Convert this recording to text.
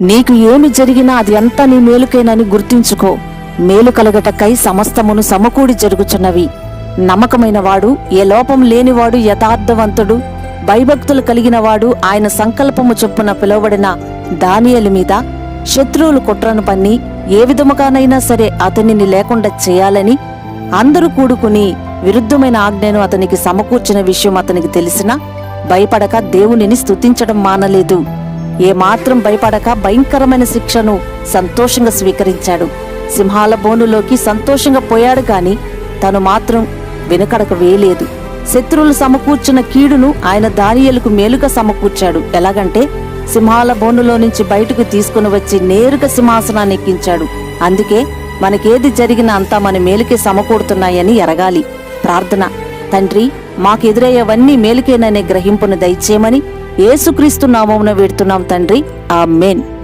నీకు ఏమి జరిగినా అది అంతా నీ మేలుకేనని గుర్తించుకో. మేలు కలగటకై సమస్తమును సమకూడి జరుగుచున్నవి. నమ్మకమైన వాడు, ఏ లోపం లేనివాడు, యథార్థవంతుడు, భయభక్తులు కలిగినవాడు, ఆయన సంకల్పము చొప్పున పిలువబడిన దానియేలు మీద శత్రువులు కుట్రను పన్ని ఏ విధముగానైనా సరే అతనిని లేకుండా చేయాలని అందరూ కూడుకుని విరుద్ధమైన ఆజ్ఞను అతనికి సమకూర్చిన విషయం అతనికి తెలిసినా భయపడక దేవునిని స్తుతించడం మానలేదు. ఏమాత్రం భయపడక భయంకరమైన శిక్షను సంతోషంగా స్వీకరించాడు. సింహాల బోనులోకి సంతోషంగా పోయాడు గాని తను మాత్రం వెనుకడక వేయలేదు. శత్రువులు సమకూర్చిన కీడును ఆయన దానియేలుకు మేలుగా సమకూర్చాడు. ఎలాగంటే సింహాల బోనులో నుంచి బయటకు తీసుకుని వచ్చి నేరుగా సింహాసనాన్ని ఎక్కించాడు. అందుకే మనకేది జరిగినా అంతా మన మేలుకే సమకూడుతున్నాయని ఎరగాలి. ప్రార్థన: తండ్రి, మాకెదురయ్యేవన్నీ మేలుకేననే గ్రహింపును దయచేయమని యేసుక్రీస్తు నామమున వేడుతున్నాం తండ్రి. ఆమేన్.